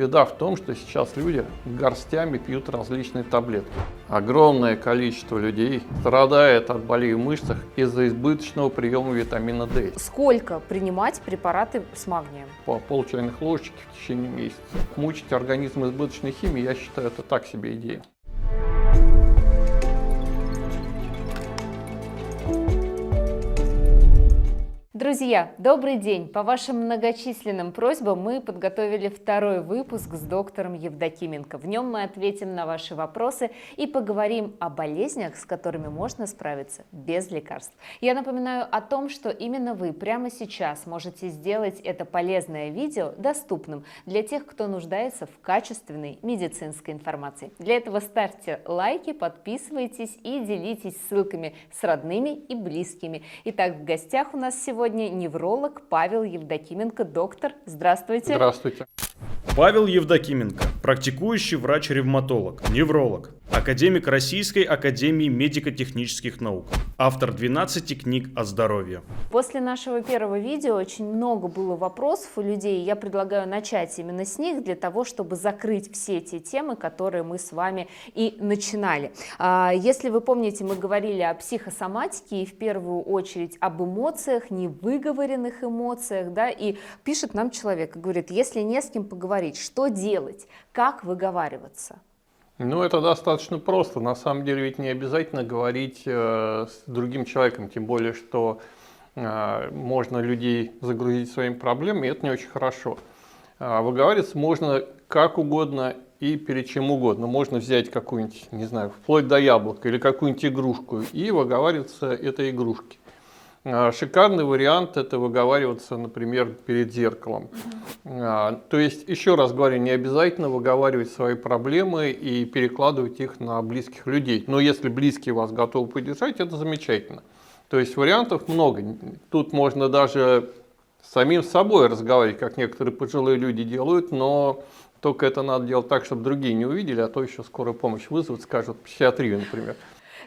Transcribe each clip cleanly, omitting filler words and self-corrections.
Беда в том, что сейчас люди горстями пьют различные таблетки. Огромное количество людей страдает от болей в мышцах из-за избыточного приема витамина D. Сколько принимать препараты с магнием? По пол чайных ложечки в течение месяца. Мучить организм избыточной химией, я считаю, это так себе идея. Друзья, добрый день! По вашим многочисленным просьбам мы подготовили второй выпуск с доктором Евдокименко. В нем мы ответим на ваши вопросы и поговорим о болезнях, с которыми можно справиться без лекарств. Я напоминаю о том, что именно вы прямо сейчас можете сделать это полезное видео доступным для тех, кто нуждается в качественной медицинской информации. Для этого ставьте лайки, подписывайтесь и делитесь ссылками с родными и близкими. Итак, в гостях у нас сегодня невролог Павел Евдокименко. Доктор, здравствуйте. Здравствуйте. Павел Евдокименко, практикующий врач-ревматолог, невролог, академик Российской академии медико-технических наук, автор 12 книг о здоровье. После нашего первого видео очень много было вопросов у людей, я предлагаю начать именно с них, для того, чтобы закрыть все те темы, которые мы с вами и начинали. Если вы помните, мы говорили о психосоматике и в первую очередь об эмоциях, невыговоренных эмоциях, да, и пишет нам человек и говорит, если не с кем поговорить, что делать, как выговариваться? Ну, это достаточно просто. На самом деле ведь не обязательно говорить с другим человеком, тем более, что можно людей загрузить своими проблемами, и это не очень хорошо. Выговариваться можно как угодно и перед чем угодно. Можно взять какую-нибудь, не знаю, вплоть до яблока или какую-нибудь игрушку и выговариваться этой игрушке. Шикарный вариант – это выговариваться, например, перед зеркалом. То есть, еще раз говорю, не обязательно выговаривать свои проблемы и перекладывать их на близких людей. Но если близкие вас готовы поддержать, это замечательно. То есть вариантов много. Тут можно даже с самим собой разговаривать, как некоторые пожилые люди делают, но только это надо делать так, чтобы другие не увидели, а то еще скорую помощь вызовут, скажут, в психиатрию, например.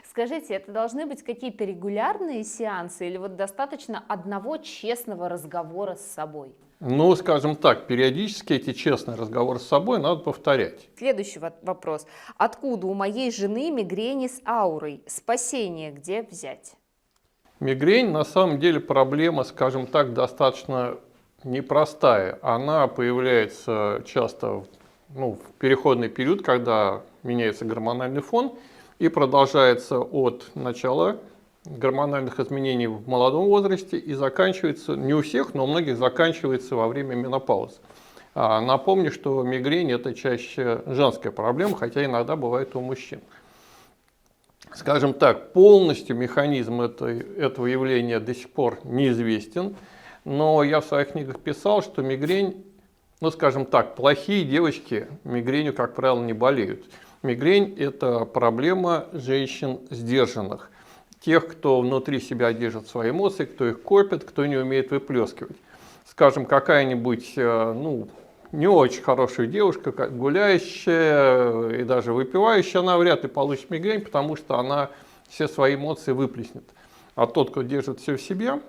Скажите, это должны быть какие-то регулярные сеансы или вот достаточно одного честного разговора с собой? Ну, скажем так, периодически эти честные разговоры с собой надо повторять. Следующий вопрос. Откуда у моей жены мигрени с аурой? Спасение где взять? Мигрень на самом деле проблема, скажем так, достаточно непростая. Она появляется часто в переходный период, когда меняется гормональный фон, и продолжается от начала гормональных изменений в молодом возрасте и заканчивается, не у всех, но у многих заканчивается во время менопаузы. Напомню, что мигрень – это чаще женская проблема, хотя иногда бывает у мужчин. Скажем так, полностью механизм этого явления до сих пор неизвестен, но я в своих книгах писал, что мигрень, скажем так, плохие девочки мигренью, как правило, не болеют. Мигрень – это проблема женщин сдержанных, тех, кто внутри себя держит свои эмоции, кто их копит, кто не умеет выплескивать. Скажем, какая-нибудь не очень хорошая девушка, гуляющая и даже выпивающая, она вряд ли получит мигрень, потому что она все свои эмоции выплеснет. А тот, кто держит все в себе,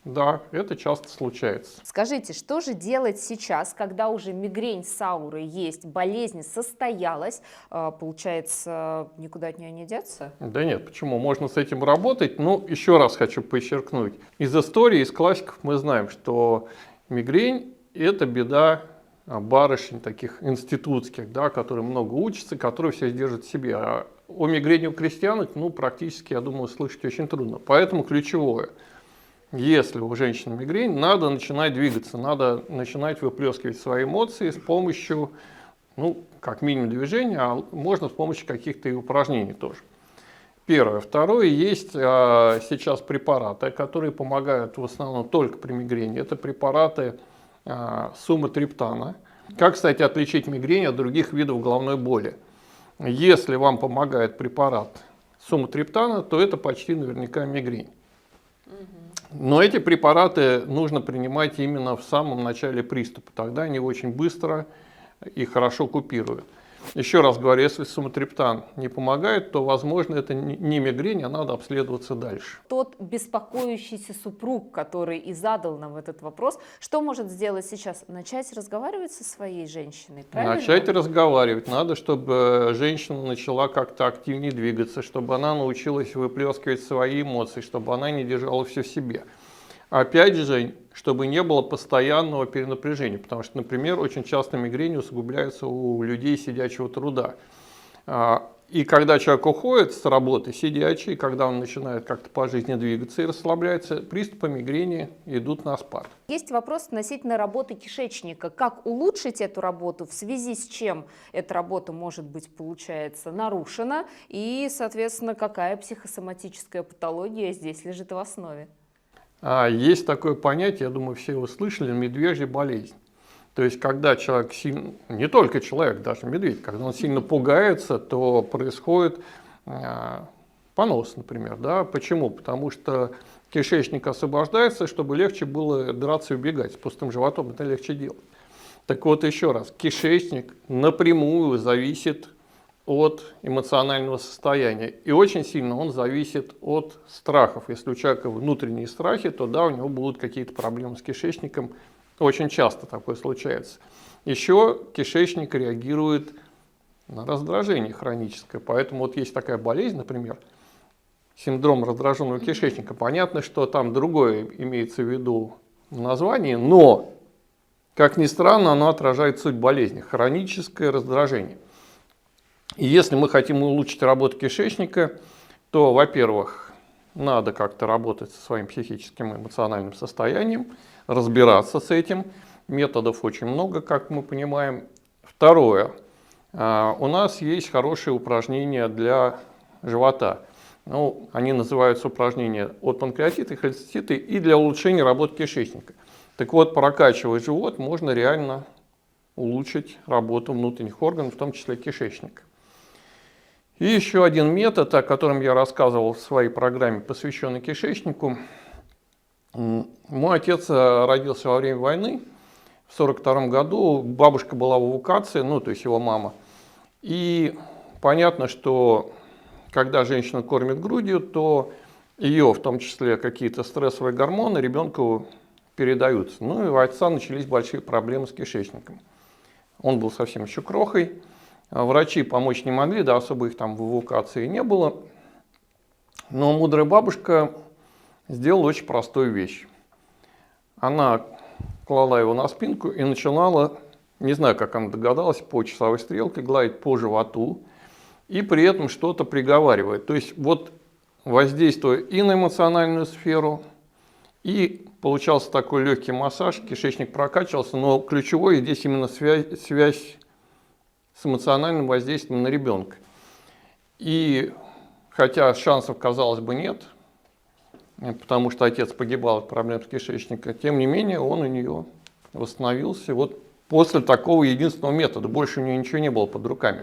да, это часто случается. Скажите, что же делать сейчас, когда уже мигрень с аурой есть, болезнь состоялась, получается, никуда от нее не деться? Да нет, почему? Можно с этим работать, но еще раз хочу подчеркнуть. Из истории, из классиков мы знаем, что мигрень – это беда барышень таких институтских, да, которые много учатся, которые все держат в себе. А о мигрени у крестьянок, практически, я думаю, слышать очень трудно. Поэтому ключевое – если у женщины мигрень, надо начинать двигаться, надо начинать выплескивать свои эмоции с помощью, как минимум движения, а можно с помощью каких-то и упражнений тоже. Первое. Второе. Есть сейчас препараты, которые помогают в основном только при мигрени. Это препараты суматриптана. Как, кстати, отличить мигрень от других видов головной боли? Если вам помогает препарат суматриптана, то это почти наверняка мигрень. Но эти препараты нужно принимать именно в самом начале приступа, тогда они очень быстро и хорошо купируют. Еще раз говорю, если суматриптан не помогает, то, возможно, это не мигрень, а надо обследоваться дальше. Тот беспокоящийся супруг, который и задал нам этот вопрос, что может сделать сейчас? Начать разговаривать со своей женщиной, правильно? Начать разговаривать. Надо, чтобы женщина начала как-то активнее двигаться, чтобы она научилась выплескивать свои эмоции, чтобы она не держала все в себе. Опять же, чтобы не было постоянного перенапряжения, потому что, например, очень часто мигрень усугубляется у людей сидячего труда. И когда человек уходит с работы сидячий, когда он начинает как-то по жизни двигаться и расслабляется, приступы мигрени идут на спад. Есть вопрос относительно работы кишечника. Как улучшить эту работу, в связи с чем эта работа может быть, получается, нарушена, и, соответственно, какая психосоматическая патология здесь лежит в основе? Есть такое понятие, я думаю, все его слышали, медвежья болезнь. То есть, когда человек сильно, не только человек, даже медведь, когда он сильно пугается, то происходит понос, например. Да? Почему? Потому что кишечник освобождается, чтобы легче было драться и убегать. С пустым животом это легче делать. Так вот, еще раз, кишечник напрямую зависит от эмоционального состояния. И очень сильно он зависит от страхов. Если у человека внутренние страхи, то да, у него будут какие-то проблемы с кишечником. Очень часто такое случается. Еще кишечник реагирует на раздражение хроническое. Поэтому вот есть такая болезнь, например, синдром раздраженного кишечника. Понятно, что там другое имеется в виду в названии, но, как ни странно, оно отражает суть болезни. Хроническое раздражение. И если мы хотим улучшить работу кишечника, то, во-первых, надо как-то работать со своим психическим и эмоциональным состоянием, разбираться с этим. Методов очень много, как мы понимаем. Второе. У нас есть хорошие упражнения для живота. Ну, они называются упражнения от панкреатита и холецистита и для улучшения работы кишечника. Так вот, прокачивая живот, можно реально улучшить работу внутренних органов, в том числе кишечника. И еще один метод, о котором я рассказывал в своей программе, посвященной кишечнику. Мой отец родился во время войны в 1942 году. Бабушка была в эвакуации, ну, то есть его мама. И понятно, что когда женщина кормит грудью, то ее, в том числе какие-то стрессовые гормоны, ребенку передаются. Ну и у отца начались большие проблемы с кишечником. Он был совсем еще крохой. Врачи помочь не могли, да, особо их там в эвакуации не было. Но мудрая бабушка сделала очень простую вещь. Она клала его на спинку и начинала, не знаю, как она догадалась, по часовой стрелке гладить по животу и при этом что-то приговаривать. То есть вот воздействуя и на эмоциональную сферу, и получался такой легкий массаж, кишечник прокачивался, но ключевой здесь именно связь с эмоциональным воздействием на ребенка. И хотя шансов, казалось бы, нет, потому что отец погибал от проблем с кишечником, тем не менее он у нее восстановился вот после такого единственного метода. Больше у нее ничего не было под руками.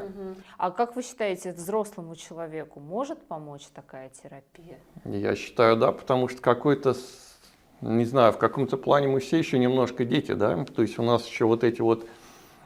А как вы считаете, взрослому человеку может помочь такая терапия? Я считаю, да, потому что какой-то, не знаю, в каком-то плане мы все еще немножко дети, да, то есть у нас еще вот эти вот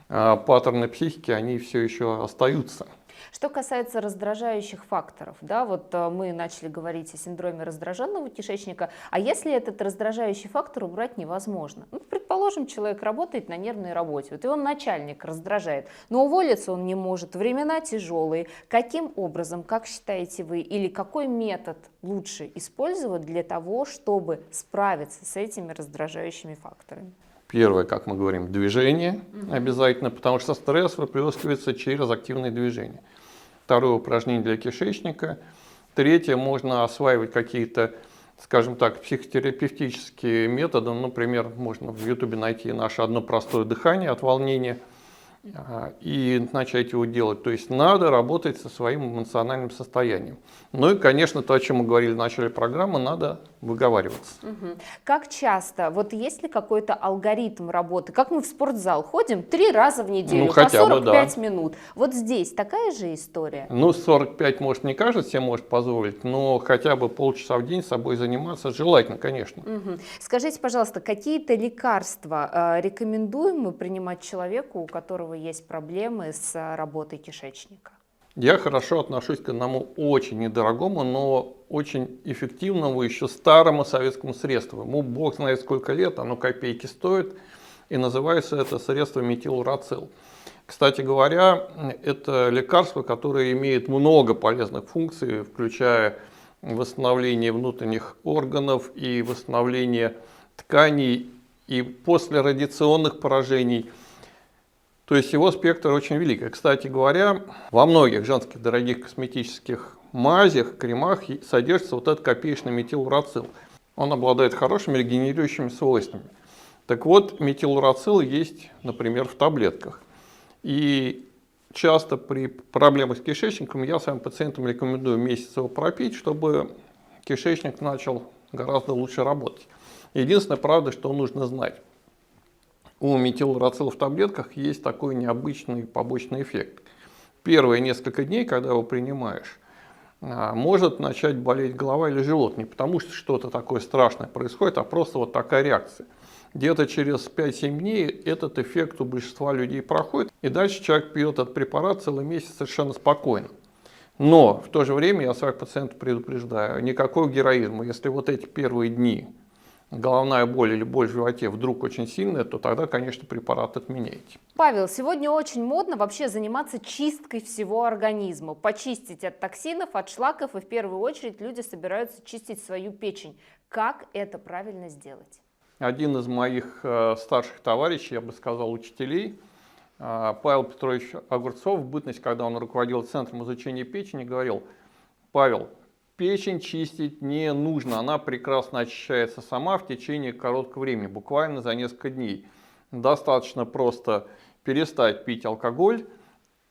паттерны психики, они все еще остаются. Что касается раздражающих факторов, да, вот мы начали говорить о синдроме раздраженного кишечника, а если этот раздражающий фактор убрать невозможно? Ну, предположим, человек работает на нервной работе, вот его начальник раздражает, но уволиться он не может, времена тяжелые. Каким образом, как считаете вы, или какой метод лучше использовать для того, чтобы справиться с этими раздражающими факторами? Первое, как мы говорим, движение обязательно, потому что стресс выплескивается через активное движение. Второе упражнение для кишечника. Третье, можно осваивать какие-то, скажем так, психотерапевтические методы. Например, можно в YouTube найти наше одно простое дыхание от волнения и начать его делать. То есть надо работать со своим эмоциональным состоянием. Ну и, конечно, то, о чем мы говорили в начале программы, надо выговариваться. Как часто? Вот есть ли какой-то алгоритм работы? Как мы в спортзал ходим 3 раза в неделю, по 45 минут. Вот здесь такая же история? Ну, 45, может, не каждый себе может позволить, но хотя бы полчаса в день собой заниматься желательно, конечно. Скажите, пожалуйста, какие-то лекарства рекомендуем мы принимать человеку, у которого которого есть проблемы с работой кишечника? Я хорошо отношусь к одному очень недорогому, но очень эффективному, еще старому советскому средству. Ему бог знает сколько лет, оно копейки стоит, и называется это средство метилурацил. Кстати говоря, это лекарство, которое имеет много полезных функций, включая восстановление внутренних органов и восстановление тканей и послерадиационных поражений. То есть его спектр очень велик. И, кстати говоря, во многих женских дорогих косметических мазях, кремах содержится вот этот копеечный метилурацил. Он обладает хорошими регенерирующими свойствами. Так вот, метилурацил есть, например, в таблетках. И часто при проблемах с кишечником я своим пациентам рекомендую месяц его пропить, чтобы кишечник начал гораздо лучше работать. Единственное, правда, что нужно знать. У метилурацила в таблетках есть такой необычный побочный эффект. Первые несколько дней, когда его принимаешь, может начать болеть голова или живот. Не потому что что-то такое страшное происходит, а просто вот такая реакция. Где-то через 5-7 дней этот эффект у большинства людей проходит, и дальше человек пьет этот препарат целый месяц совершенно спокойно. Но в то же время я своих пациентов предупреждаю, никакого героизма. Если вот эти первые дни головная боль или боль в животе вдруг очень сильная, то тогда, конечно, препарат отменяйте. Павел, сегодня очень модно вообще заниматься чисткой всего организма, почистить от токсинов, от шлаков, и в первую очередь люди собираются чистить свою печень. Как это правильно сделать? Один из моих старших товарищей, я бы сказал, учителей, Павел Петрович Огурцов, в бытность, когда он руководил Центром изучения печени, говорил: Павел, печень чистить не нужно, она прекрасно очищается сама в течение короткого времени, буквально за несколько дней. Достаточно просто перестать пить алкоголь,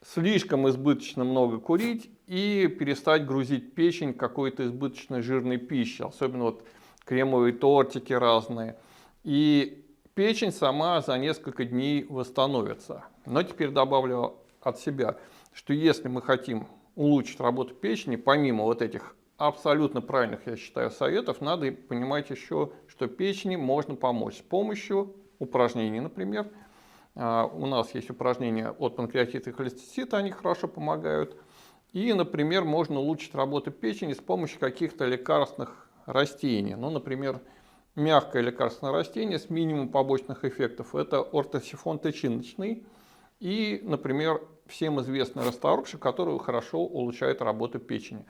слишком избыточно много курить и перестать грузить печень какой-то избыточной жирной пищей, особенно вот кремовые тортики разные. И печень сама за несколько дней восстановится. Но теперь добавлю от себя, что если мы хотим улучшить работу печени, помимо вот этих абсолютно правильных, я считаю, советов, надо понимать еще, что печени можно помочь с помощью упражнений, например. У нас есть упражнения от панкреатита и холецистита, они хорошо помогают. И, например, можно улучшить работу печени с помощью каких-то лекарственных растений. Ну, например, мягкое лекарственное растение с минимумом побочных эффектов – это ортосифон тычиночный и, например, всем известный расторопшик, который хорошо улучшает работу печени.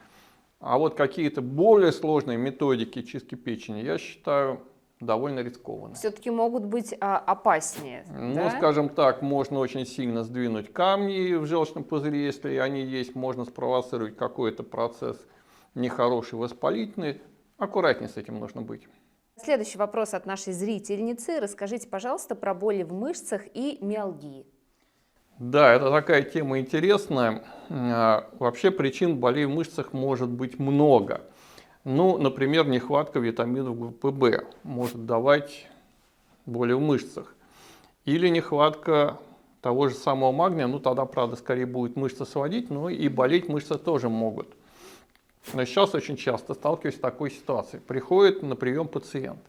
А вот какие-то более сложные методики чистки печени, я считаю, довольно рискованные. Все-таки могут быть опаснее. Ну, да? скажем так, можно очень сильно сдвинуть камни в желчном пузыре, если они есть, можно спровоцировать какой-то процесс нехороший, воспалительный. Аккуратнее с этим нужно быть. Следующий вопрос от нашей зрительницы. Расскажите, пожалуйста, про боли в мышцах и миалгии. Да, это такая тема интересная. Вообще причин болей в мышцах может быть много. Ну, например, нехватка витаминов группы В может давать боли в мышцах. Или нехватка того же самого магния, ну тогда, правда, скорее будет мышцы сводить, но и болеть мышцы тоже могут. Но сейчас очень часто сталкиваюсь с такой ситуацией. Приходит на прием пациент,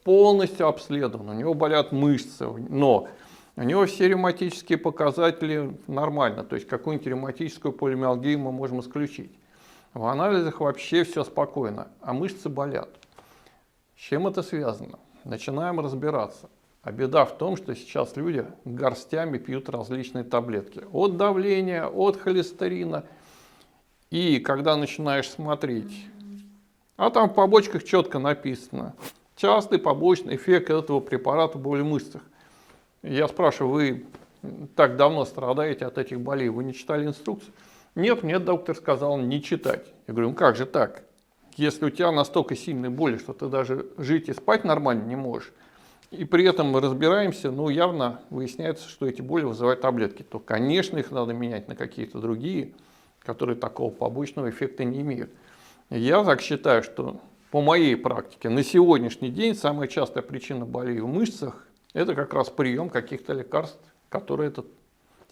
полностью обследован, у него болят мышцы, но у него все ревматические показатели нормально, то есть какую-нибудь ревматическую полимиалгию мы можем исключить. В анализах вообще все спокойно, а мышцы болят. С чем это связано? Начинаем разбираться. А беда в том, что сейчас люди горстями пьют различные таблетки. От давления, от холестерина. И когда начинаешь смотреть, а там в побочках четко написано: частый побочный эффект этого препарата боли в мышцах. Я спрашиваю: вы так давно страдаете от этих болей, вы не читали инструкцию? Нет, доктор сказал не читать. Я говорю: ну как же так? Если у тебя настолько сильные боли, что ты даже жить и спать нормально не можешь, и при этом мы разбираемся, ну явно выясняется, что эти боли вызывают таблетки, то, конечно, их надо менять на какие-то другие, которые такого побочного эффекта не имеют. Я так считаю, что по моей практике на сегодняшний день самая частая причина болей в мышцах – это как раз прием каких-то лекарств, которые этот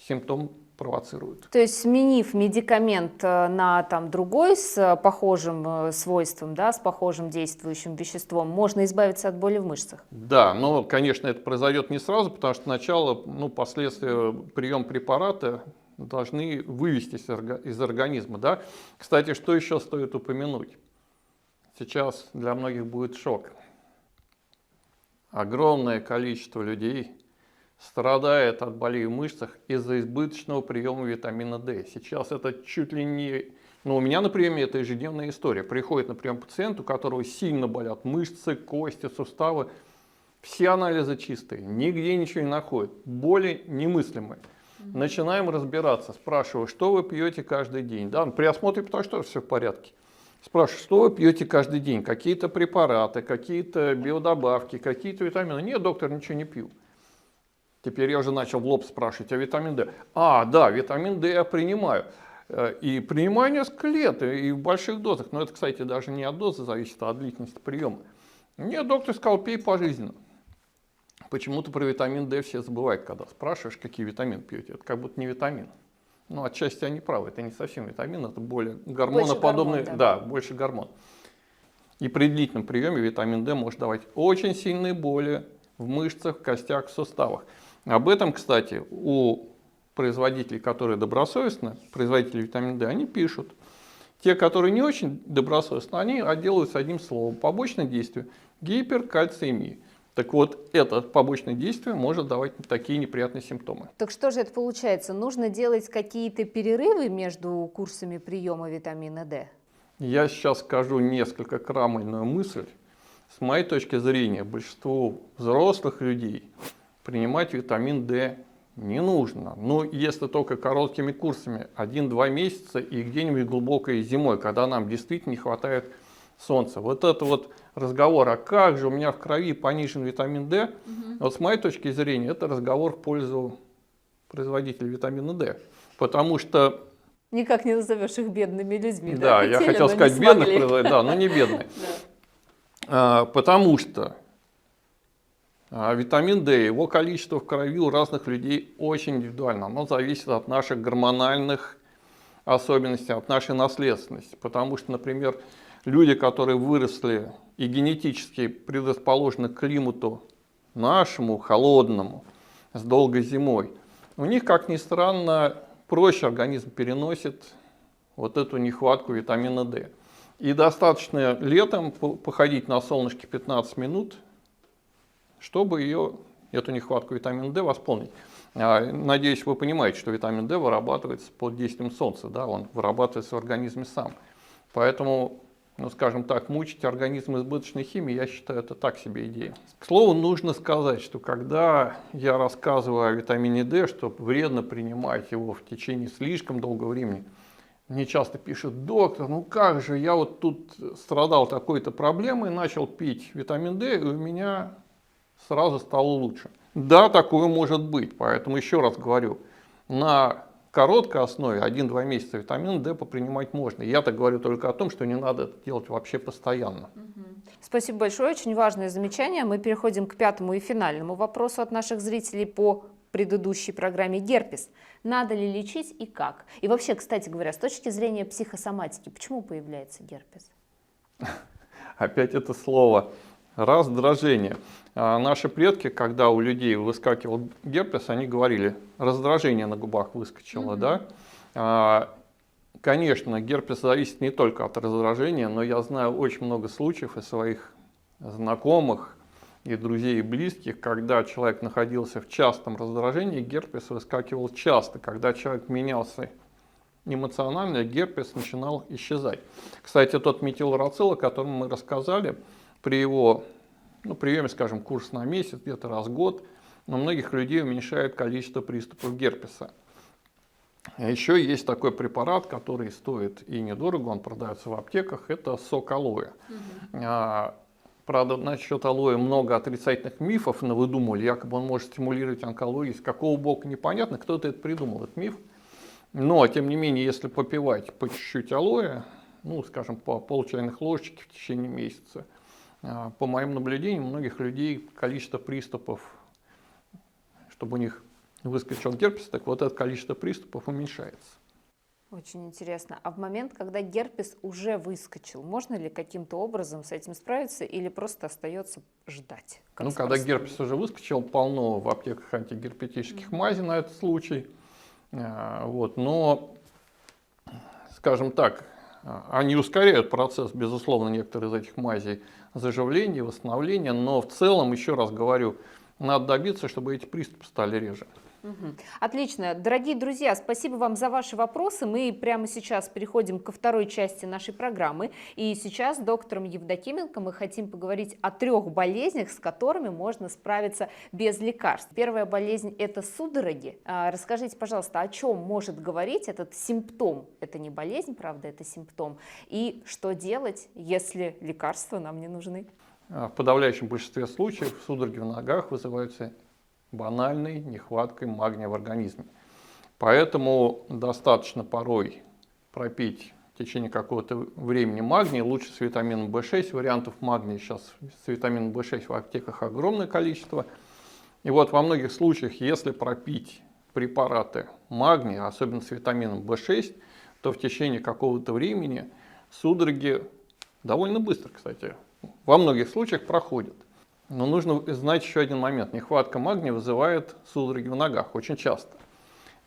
симптом провоцируют. То есть, сменив медикамент на там, другой с похожим свойством, да, с похожим действующим веществом, можно избавиться от боли в мышцах? Да, но, конечно, это произойдет не сразу, потому что сначала, последствия приема препарата должны вывестись из организма. Да? Кстати, что еще стоит упомянуть? Сейчас для многих будет шок. Огромное количество людей страдает от болей в мышцах из-за избыточного приема витамина D. Сейчас это чуть ли не... у меня на приеме это ежедневная история. Приходит на прием пациент, у которого сильно болят мышцы, кости, суставы. Все анализы чистые, нигде ничего не находят. Боли немыслимые. Начинаем разбираться. Спрашиваю, что вы пьете каждый день? Да, при осмотре, потому что все в порядке. Спрашиваю, что вы пьете каждый день? Какие-то препараты, какие-то биодобавки, какие-то витамины? Нет, доктор, ничего не пью. Теперь я уже начал в лоб спрашивать, а витамин D? Да, витамин D я принимаю. И принимаю несколько лет, и в больших дозах. Но это, кстати, даже не от дозы зависит, а от длительности приема. Нет, доктор сказал, пей пожизненно. Почему-то про витамин D все забывают, когда спрашиваешь, какие витамины пьете. Это как будто не витамин. Отчасти они правы, это не совсем витамин, это более гормоноподобный, Больше гормон, да. Больше гормон. И при длительном приеме витамин D может давать очень сильные боли в мышцах, костях, суставах. Об этом, кстати, у производителей, которые добросовестны, производители витамина D, они пишут. Те, которые не очень добросовестны, они отделываются одним словом. Побочное действие – гиперкальциемия. Так вот, это побочное действие может давать такие неприятные симптомы. Так что же это получается? Нужно делать какие-то перерывы между курсами приема витамина D? Я сейчас скажу несколько крамольную мысль. С моей точки зрения, большинству взрослых людей принимать витамин D не нужно. Если только короткими курсами, 1-2 месяца и где-нибудь глубокой зимой, когда нам действительно не хватает солнца. Вот это вот разговор, а как же у меня в крови понижен витамин D, вот с моей точки зрения, это разговор в пользу производителей витамина D. Потому что... Никак не назовешь их бедными людьми. Да, я хотел сказать бедных производителей, но не бедные. Потому что витамин D, его количество в крови у разных людей очень индивидуально. Оно зависит от наших гормональных особенностей, от нашей наследственности. Потому что, например, люди, которые выросли и генетически предрасположены к климату нашему, холодному, с долгой зимой, у них, как ни странно, проще организм переносит вот эту нехватку витамина D. И достаточно летом походить на солнышке 15 минут, чтобы эту нехватку витамина D восполнить. Надеюсь, вы понимаете, что витамин D вырабатывается под действием солнца, да, он вырабатывается в организме сам. Поэтому, скажем так, мучить организм избыточной химией, я считаю, это так себе идея. К слову, нужно сказать, что когда я рассказываю о витамине D, что вредно принимать его в течение слишком долгого времени, мне часто пишут: доктор, как же, я вот тут страдал такой-то проблемой, начал пить витамин D, и у меня сразу стало лучше. Да, такое может быть, поэтому еще раз говорю, на короткой основе 1-2 месяца витамин D попринимать можно. Я-то говорю только о том, что не надо это делать вообще постоянно. Спасибо большое, очень важное замечание. Мы переходим к 5-му и финальному вопросу от наших зрителей по предыдущей программе: герпес. Надо ли лечить и как? И вообще, кстати говоря, с точки зрения психосоматики, почему появляется герпес? Опять это слово раздражение. Наши предки, когда у людей выскакивал герпес, они говорили: раздражение на губах выскочило. Да? Конечно, герпес зависит не только от раздражения, но я знаю очень много случаев из своих знакомых и друзей и близких, когда человек находился в частом раздражении, герпес выскакивал часто. Когда человек менялся эмоционально, герпес начинал исчезать. Кстати, тот метилурацил, о котором мы рассказали, при его приеме, скажем, курс на месяц, где-то раз в год, у многих людей уменьшает количество приступов герпеса. Еще есть такой препарат, который стоит и недорого, он продается в аптеках, это сок алоэ. Правда, насчет алоэ много отрицательных мифов навыдумывали, якобы он может стимулировать онкологию, с какого бока непонятно, кто-то это придумал, этот миф. Но, тем не менее, если попивать по чуть-чуть алоэ, скажем, по пол-чайных ложечки в течение месяца, по моим наблюдениям, у многих людей количество приступов, чтобы у них выскочил герпес, так вот это количество приступов уменьшается. Очень интересно. А в момент, когда герпес уже выскочил, можно ли каким-то образом с этим справиться или просто остается ждать? Ну, когда герпес уже выскочил, полно в аптеках антигерпетических мазей на этот случай. Вот, но, скажем так, они ускоряют процесс, безусловно, некоторые из этих мазей заживления, восстановления, но в целом, еще раз говорю, надо добиться, чтобы эти приступы стали реже. Отлично. Дорогие друзья, спасибо вам за ваши вопросы. Мы прямо сейчас переходим ко второй части нашей программы. И сейчас с доктором Евдокименко мы хотим поговорить о 3 болезнях, с которыми можно справиться без лекарств. Первая болезнь – это судороги. Расскажите, пожалуйста, о чем может говорить этот симптом? Это не болезнь, правда, это симптом. И что делать, если лекарства нам не нужны? В подавляющем большинстве случаев судороги в ногах вызываются банальной нехваткой магния в организме. Поэтому достаточно порой пропить в течение какого-то времени магний, лучше с витамином В6. Вариантов магния сейчас с витамином В6 в аптеках огромное количество. И вот во многих случаях, если пропить препараты магния, особенно с витамином В6, то в течение какого-то времени судороги довольно быстро, кстати, во многих случаях проходят. Но нужно знать еще один момент. Нехватка магния вызывает судороги в ногах очень часто.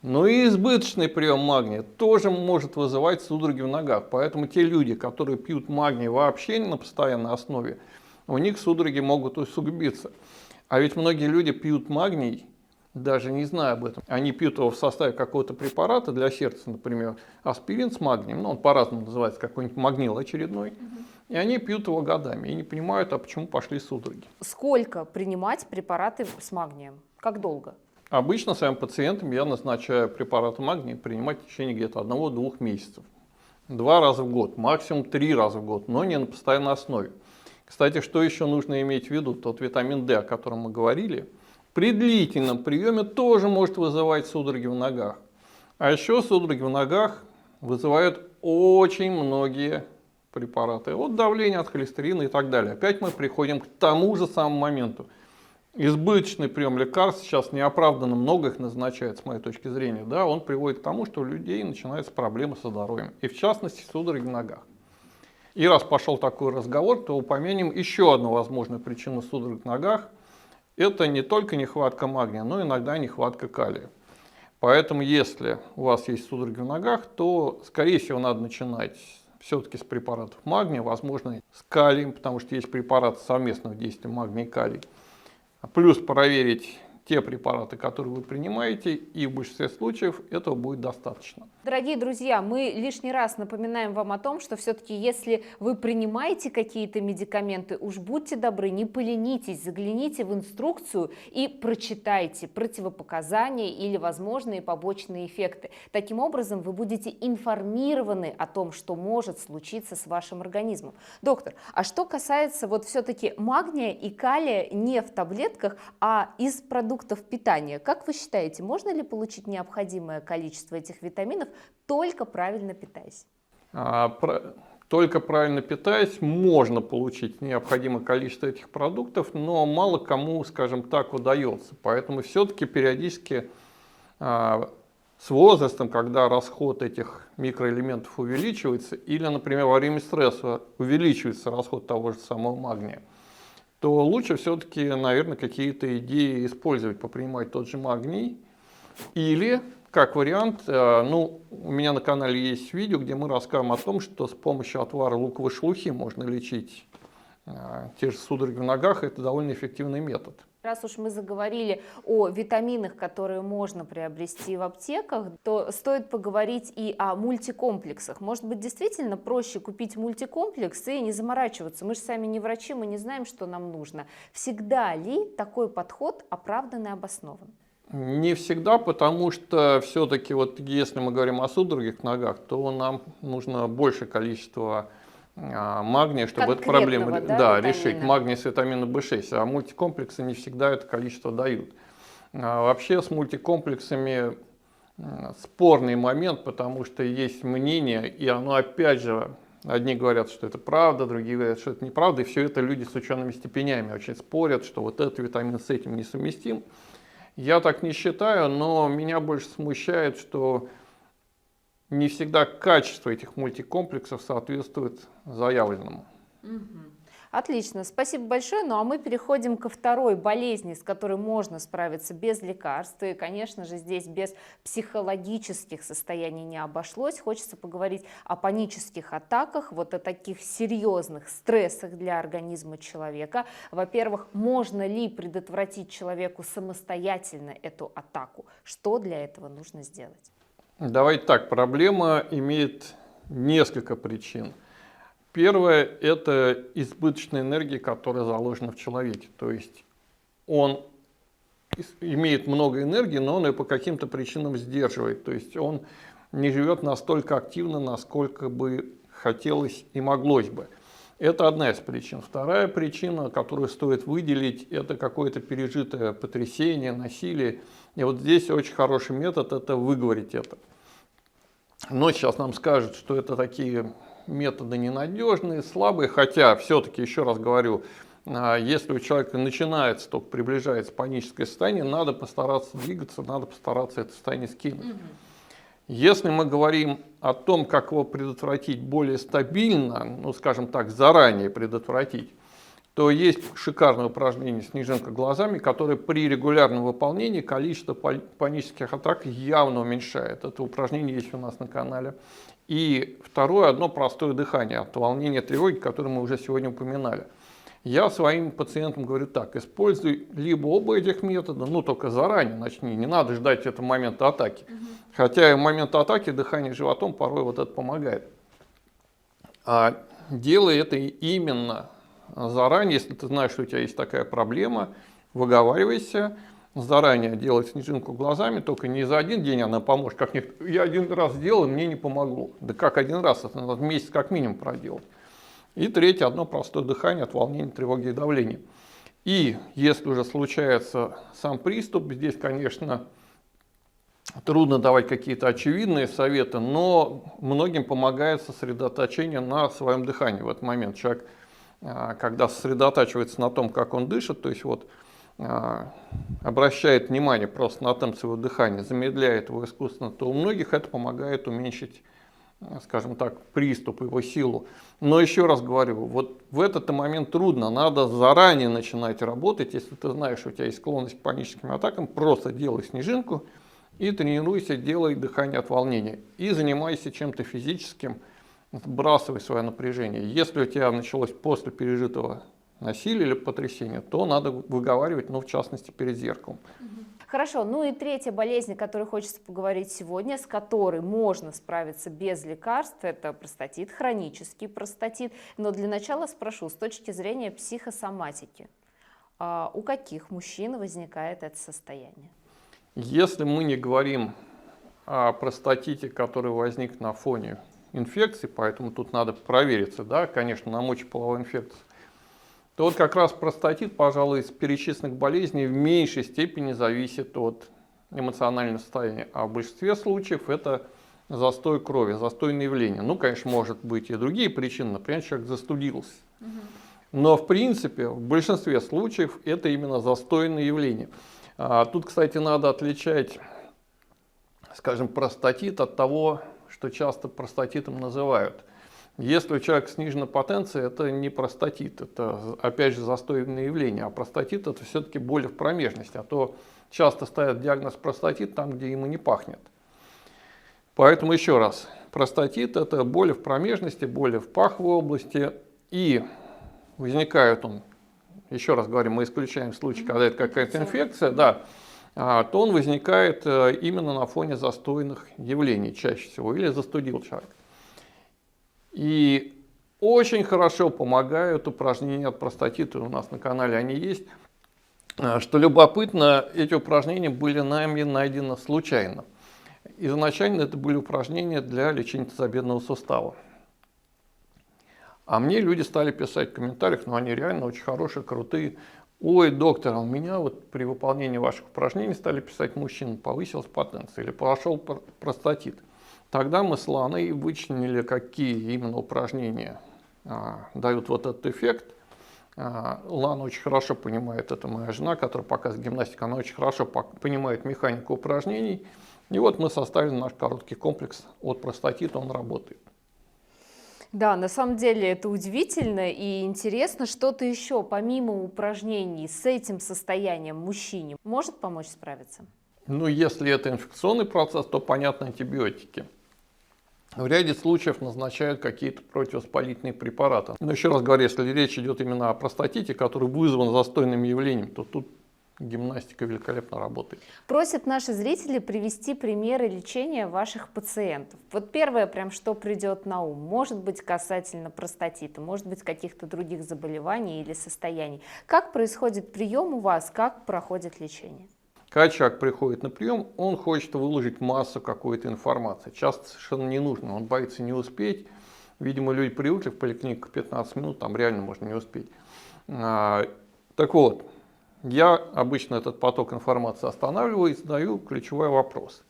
Но и избыточный прием магния тоже может вызывать судороги в ногах. Поэтому те люди, которые пьют магний вообще на постоянной основе, у них судороги могут усугубиться. А ведь многие люди пьют магний, даже не зная об этом. Они пьют его в составе какого-то препарата для сердца, например, аспирин с магнием, он по-разному называется, какой-нибудь магнил очередной. И они пьют его годами и не понимают, а почему пошли судороги. Сколько принимать препараты с магнием? Как долго? Обычно своим пациентам я назначаю препараты магния принимать в течение где-то 1-2 месяцев. 2 раза в год, максимум 3 раза в год, но не на постоянной основе. Кстати, что еще нужно иметь в виду? Тот витамин D, о котором мы говорили, при длительном приеме тоже может вызывать судороги в ногах. А еще судороги в ногах вызывают очень многие препараты, от давления, от холестерина и так далее. Опять мы приходим к тому же самому моменту. Избыточный прием лекарств, сейчас неоправданно много их назначают, с моей точки зрения, да, он приводит к тому, что у людей начинаются проблемы со здоровьем, и в частности судороги в ногах. И раз пошел такой разговор, то упомянем еще одну возможную причину судорог в ногах. Это не только нехватка магния, но иногда нехватка калия. Поэтому если у вас есть судороги в ногах, то скорее всего надо начинать все-таки с препаратов магния, возможно, с калием, потому что есть препараты совместного действия магний и калий. Плюс проверить те препараты, которые вы принимаете, и в большинстве случаев этого будет достаточно. Дорогие друзья, мы лишний раз напоминаем вам о том, что все-таки если вы принимаете какие-то медикаменты, уж будьте добры, не поленитесь, загляните в инструкцию и прочитайте противопоказания или возможные побочные эффекты. Таким образом, вы будете информированы о том, что может случиться с вашим организмом. Доктор, а что касается вот все-таки магния и калия не в таблетках, а из продуктов питания, как вы считаете, можно ли получить необходимое количество этих витаминов, только правильно питаясь? Только правильно питаясь, можно получить необходимое количество этих продуктов, но мало кому, скажем так, удается. Поэтому все-таки периодически с возрастом, когда расход этих микроэлементов увеличивается, или, например, во время стресса увеличивается расход того же самого магния, то лучше все-таки, наверное, какие-то идеи использовать, попринимать тот же магний. Или, как вариант, у меня на канале есть видео, где мы рассказываем о том, что с помощью отвара луковой шелухи можно лечить те же судороги в ногах. Это довольно эффективный метод. Раз уж мы заговорили о витаминах, которые можно приобрести в аптеках, то стоит поговорить и о мультикомплексах. Может быть, действительно проще купить мультикомплекс и не заморачиваться. Мы же сами не врачи, мы не знаем, что нам нужно. Всегда ли такой подход оправдан и обоснован? Не всегда, потому что все-таки вот если мы говорим о судорогах в ногах, то нам нужно большее количество магния, чтобы эту проблему решить. Магний с витамином В6, а мультикомплексы не всегда это количество дают. Вообще с мультикомплексами спорный момент, потому что есть мнение, и оно опять же, одни говорят, что это правда, другие говорят, что это неправда, и все это люди с учеными степенями очень спорят, что вот этот витамин с этим несовместим. Я так не считаю, но меня больше смущает, что не всегда качество этих мультикомплексов соответствует заявленному. Отлично, спасибо большое. Ну а мы переходим ко второй болезни, с которой можно справиться без лекарств. И, конечно же, здесь без психологических состояний не обошлось. Хочется поговорить о панических атаках, вот о таких серьезных стрессах для организма человека. Во-первых, можно ли предотвратить человеку самостоятельно эту атаку? Что для этого нужно сделать? Давайте так, проблема имеет несколько причин. Первое – это избыточная энергия, которая заложена в человеке. То есть он имеет много энергии, но он ее по каким-то причинам сдерживает. То есть он не живет настолько активно, насколько бы хотелось и моглось бы. Это одна из причин. Вторая причина, которую стоит выделить, это какое-то пережитое потрясение, насилие. И вот здесь очень хороший метод – это выговорить это. Но сейчас нам скажут, что это такие методы ненадежные, слабые, хотя все-таки, еще раз говорю, если у человека начинается, только приближается паническое состояние, надо постараться двигаться, надо постараться это состояние скинуть. Если мы говорим о том, как его предотвратить более стабильно, ну, скажем так, заранее предотвратить, то есть шикарное упражнение «Снежинка глазами», которое при регулярном выполнении количество панических атак явно уменьшает. Это упражнение есть у нас на канале. И второе, одно простое дыхание от волнения, тревоги, которое мы уже сегодня упоминали. Я своим пациентам говорю так: используй либо оба этих метода, ну только заранее начни, не надо ждать этого момента атаки. Хотя и в момент атаки дыхание животом порой вот это помогает. А делай это именно заранее, если ты знаешь, что у тебя есть такая проблема, выговаривайся. Заранее делать снежинку глазами, только не за один день она поможет. Как я один раз сделал, мне не помогло. Да как один раз? Это надо месяц как минимум проделать. И третье, одно простое дыхание от волнения, тревоги и давления. И если уже случается сам приступ, здесь, конечно, трудно давать какие-то очевидные советы, но многим помогает сосредоточение на своем дыхании в этот момент. Человек, когда сосредотачивается на том, как он дышит, то есть вот обращает внимание просто на темп своего дыхания, замедляет его искусственно, то у многих это помогает уменьшить, скажем так, приступ, его силу. Но еще раз говорю, вот в этот момент трудно, надо заранее начинать работать. Если ты знаешь, что у тебя есть склонность к паническим атакам, просто делай снежинку и тренируйся, делай дыхание от волнения. И занимайся чем-то физическим, сбрасывай свое напряжение. Если у тебя началось после пережитого насилие или потрясение, то надо выговаривать, ну, в частности, перед зеркалом. Хорошо, ну и третья болезнь, о которой хочется поговорить сегодня, с которой можно справиться без лекарств, это простатит, хронический простатит. Но для начала спрошу, с точки зрения психосоматики, у каких мужчин возникает это состояние? Если мы не говорим о простатите, который возник на фоне инфекции, поэтому тут надо провериться, да, конечно, на мочеполовой инфекции, то вот как раз простатит, пожалуй, из перечисленных болезней в меньшей степени зависит от эмоционального состояния. А в большинстве случаев это застой крови, застойное явление. Ну, конечно, может быть и другие причины, например, человек застудился. Но, в принципе, в большинстве случаев это именно застойное явление. Тут, кстати, надо отличать, скажем, простатит от того, что часто простатитом называют. Если у человека снижена потенция, это не простатит, это, опять же, застойное явление. А простатит – это все-таки боли в промежности, а то часто ставят диагноз простатит там, где ему не пахнет. Поэтому еще раз, простатит – это боли в промежности, боли в паховой области, и возникает он, еще раз говорю, мы исключаем случаи, когда это какая-то инфекция, да, то он возникает именно на фоне застойных явлений чаще всего, или застудил человек. И очень хорошо помогают упражнения от простатита, у нас на канале они есть. Что любопытно, эти упражнения были нами найдены случайно. Изначально это были упражнения для лечения тазобедренного сустава. А мне люди стали писать в комментариях, но они реально очень хорошие, крутые. Ой, доктор, у меня вот при выполнении ваших упражнений стали писать мужчины, повысилась потенция или пошел простатит. Тогда мы с Ланой вычленили, какие именно упражнения дают вот этот эффект. Лана очень хорошо понимает, это моя жена, которая показывает гимнастику, она очень хорошо понимает механику упражнений. И вот мы составили наш короткий комплекс от простатита, он работает. Да, на самом деле это удивительно и интересно, что-то еще помимо упражнений с этим состоянием мужчине может помочь справиться? Ну, если это инфекционный процесс, то, понятно, антибиотики. В ряде случаев назначают какие-то противовоспалительные препараты. Но еще раз говорю, если речь идет именно о простатите, который вызван застойным явлением, то тут гимнастика великолепно работает. Просят наши зрители привести примеры лечения ваших пациентов. Вот первое, прям что придет на ум, может быть касательно простатита, может быть каких-то других заболеваний или состояний. Как происходит прием у вас, как проходит лечение? Когда человек приходит на прием, он хочет выложить массу какой-то информации. Часто совершенно не нужно, он боится не успеть. Видимо, люди привыкли в поликлинику 15 минут, там реально можно не успеть. Так вот, я обычно этот поток информации останавливаю и задаю ключевой вопрос.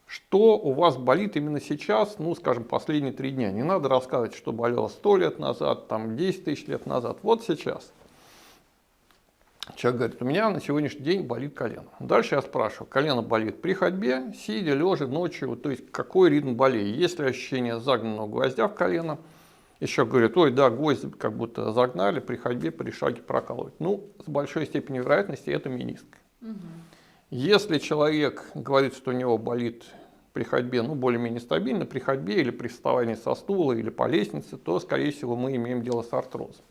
Что у вас болит именно сейчас, ну, скажем, последние 3 дня? Не надо рассказывать, что болело 100 лет назад, там 10 тысяч лет назад. Вот сейчас. Человек говорит, у меня на сегодняшний день болит колено. Дальше я спрашиваю, колено болит при ходьбе, сидя, лежа, ночью, то есть какой ритм болезни? Есть ли ощущение загнанного гвоздя в колено? Еще говорит, ой, да, гвоздь как будто загнали, при ходьбе, при шаге прокалывать. Ну, с большой степенью вероятности это мениск. Если человек говорит, что у него болит при ходьбе, ну, более-менее стабильно, при ходьбе или при вставании со стула или по лестнице, то, скорее всего, мы имеем дело с артрозом.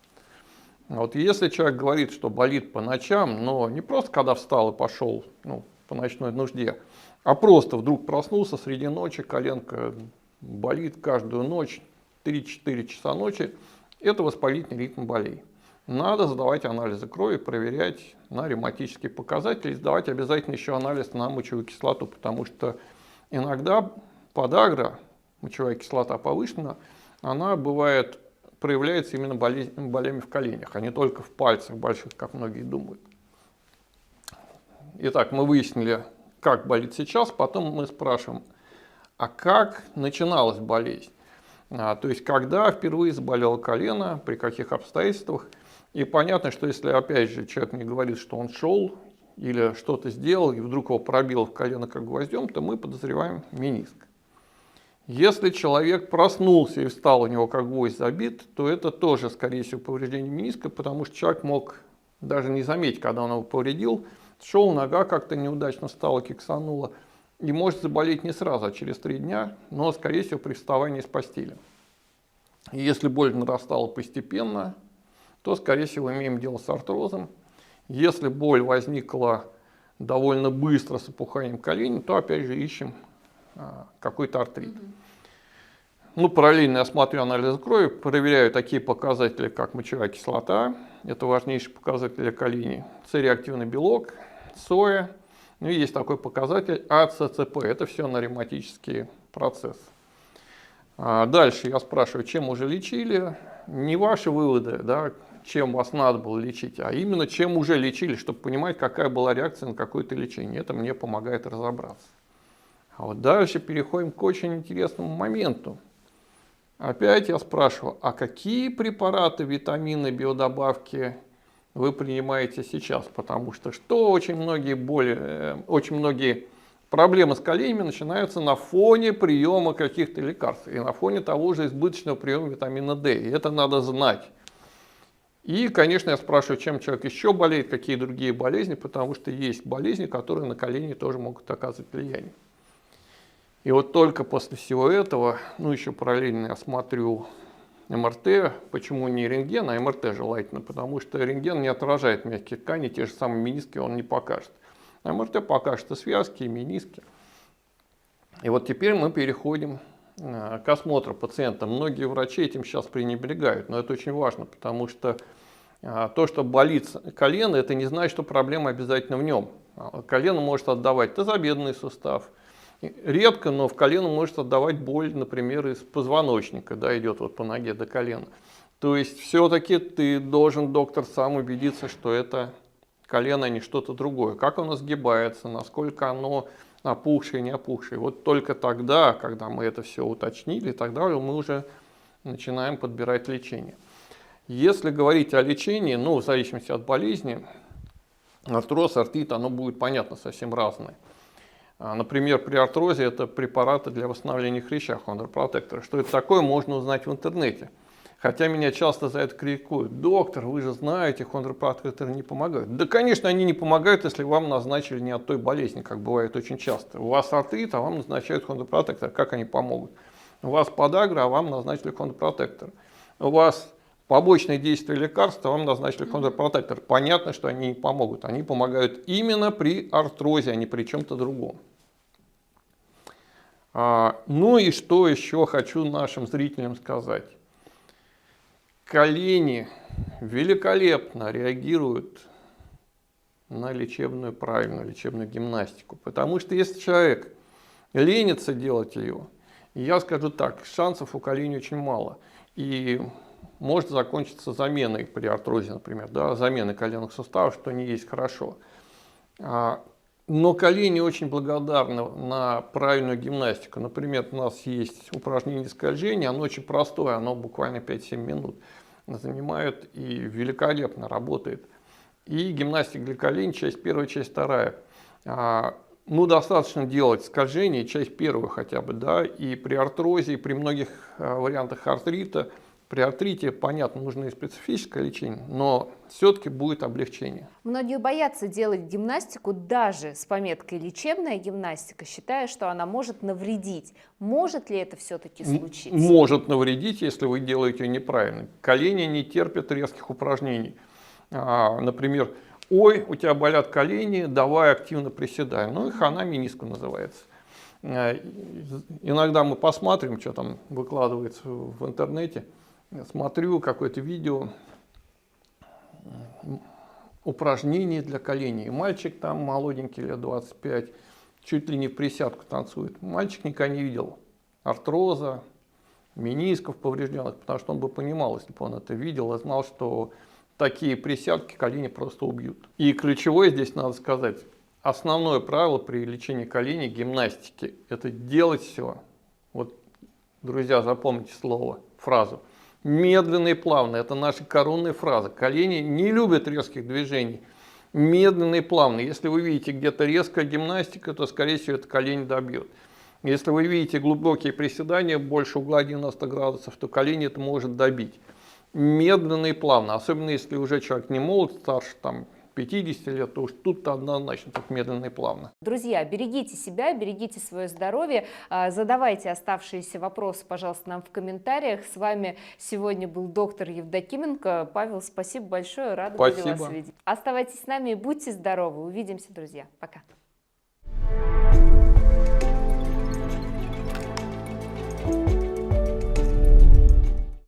Вот если человек говорит, что болит по ночам, но не просто когда встал и пошел, ну, по ночной нужде, а просто вдруг проснулся среди ночи, коленка болит каждую ночь, 3-4 часа ночи, это воспалительный ритм болей. Надо сдавать анализы крови, проверять на ревматические показатели, сдавать обязательно еще анализ на мочевую кислоту, потому что иногда подагра, мочевая кислота повышена, она бывает, проявляется именно болями в коленях, а не только в пальцах больших, как многие думают. Итак, мы выяснили, как болит сейчас, потом мы спрашиваем, а как начиналась болезнь? То есть, когда впервые заболело колено, при каких обстоятельствах. И понятно, что если, опять же, человек мне говорит, что он шел или что-то сделал, и вдруг его пробило в колено как гвоздем, то мы подозреваем мениск. Если человек проснулся и встал, у него как гвоздь забит, то это тоже, скорее всего, повреждение мениска, потому что человек мог даже не заметить, когда он его повредил, шел, нога как-то неудачно встала, киксанула, и может заболеть не сразу, а через 3 дня, но, скорее всего, при вставании с постели. И если боль нарастала постепенно, то, скорее всего, имеем дело с артрозом. Если боль возникла довольно быстро с опуханием колени, то, опять же, ищем какой-то артрит. Ну, параллельно я смотрю анализы крови, проверяю такие показатели, как мочевая кислота, это важнейший показатель для колени, С-реактивный белок, СОЭ. Ну и есть такой показатель АЦЦП, это все на ревматические процессы. Дальше я спрашиваю, чем уже лечили, не ваши выводы, да, чем вас надо было лечить, а именно чем уже лечили, чтобы понимать, какая была реакция на какое-то лечение. Это мне помогает разобраться. А вот дальше переходим к очень интересному моменту. Опять я спрашиваю, а какие препараты, витамины, биодобавки вы принимаете сейчас? Потому что очень многие проблемы с коленями начинаются на фоне приема каких-то лекарств и на фоне того же избыточного приема витамина D. И это надо знать. И, конечно, я спрашиваю, чем человек еще болеет, какие другие болезни, потому что есть болезни, которые на колени тоже могут оказывать влияние. И вот только после всего этого, ну еще параллельно я смотрю МРТ, почему не рентген, а МРТ желательно, потому что рентген не отражает мягкие ткани, те же самые мениски он не покажет. А МРТ покажет и связки, и мениски. И вот теперь мы переходим к осмотру пациента. Многие врачи этим сейчас пренебрегают, но это очень важно, потому что то, что болит колено, это не значит, что проблема обязательно в нем. Колено может отдавать тазобедренный сустав. Редко, но в колено может отдавать боль, например, из позвоночника, да, идет вот по ноге до колена. То есть все-таки ты должен, доктор, сам убедиться, что это колено, а не что-то другое. Как оно сгибается, насколько оно опухшее, не опухшее. Вот только тогда, когда мы это все уточнили, тогда мы уже начинаем подбирать лечение. Если говорить о лечении, ну, в зависимости от болезни, артроз, артрит, оно будет, понятно, совсем разное. Например, при артрозе это препараты для восстановления хряща, хондропротекторы. Что это такое, можно узнать в интернете. Хотя меня часто за это критикуют. Доктор, вы же знаете, хондропротекторы не помогают. Да, конечно, они не помогают, если вам назначили не от той болезни, как бывает очень часто. У вас артрит, а вам назначают хондропротектор. Как они помогут? У вас подагра, а вам назначили хондропротектор. У вас побочные действия лекарства, вам назначили хондропротектор. Понятно, что они не помогут. Они помогают именно при артрозе, а не при чем-то другом. Ну и что еще хочу нашим зрителям сказать. Колени великолепно реагируют на правильную лечебную гимнастику. Потому что если человек ленится делать ее, я скажу так, шансов у колени очень мало. И может закончиться заменой при артрозе, например, да, заменой коленных суставов, что не есть хорошо. Но колени очень благодарны на правильную гимнастику. Например, у нас есть упражнение скольжения, оно очень простое, оно буквально 5-7 минут занимает и великолепно работает. И гимнастика для коленей, часть первая, часть вторая. Ну, достаточно делать скольжение, часть первую хотя бы, да, и при артрозе, и при многих вариантах артрита. При артрите, понятно, нужно и специфическое лечение, но все-таки будет облегчение. Многие боятся делать гимнастику даже с пометкой «лечебная гимнастика», считая, что она может навредить. Может ли это все-таки случиться? Может навредить, если вы делаете ее неправильно. Колени не терпят резких упражнений. Например, ой, у тебя болят колени, давай активно приседай. Ну и хана мениску называется. Иногда мы посмотрим, что там выкладывается в интернете. Смотрю какое-то видео, упражнение для коленей. Мальчик там молоденький, лет 25, чуть ли не в присядку танцует. Мальчик никогда не видел артроза, менисков поврежденных, потому что он бы понимал, если бы он это видел, и знал, что такие присядки колени просто убьют. И ключевое здесь надо сказать, основное правило при лечении коленей, гимнастики, это делать все. Вот, друзья, запомните фразу. Медленно и плавно. Это наша коронная фраза. Колени не любят резких движений. Медленно и плавно. Если вы видите где-то резкая гимнастика, то, скорее всего, это колени добьет. Если вы видите глубокие приседания, больше угла 90 градусов, то колени это может добить. Медленно и плавно. Особенно, если уже человек не молод, старше, там, 50 лет, то уж тут-то однозначно, так медленно и плавно. Друзья, берегите себя, берегите свое здоровье, задавайте оставшиеся вопросы, пожалуйста, нам в комментариях. С вами сегодня был доктор Евдокименко. Павел, спасибо большое, рада была вас видеть. Оставайтесь с нами и будьте здоровы. Увидимся, друзья. Пока.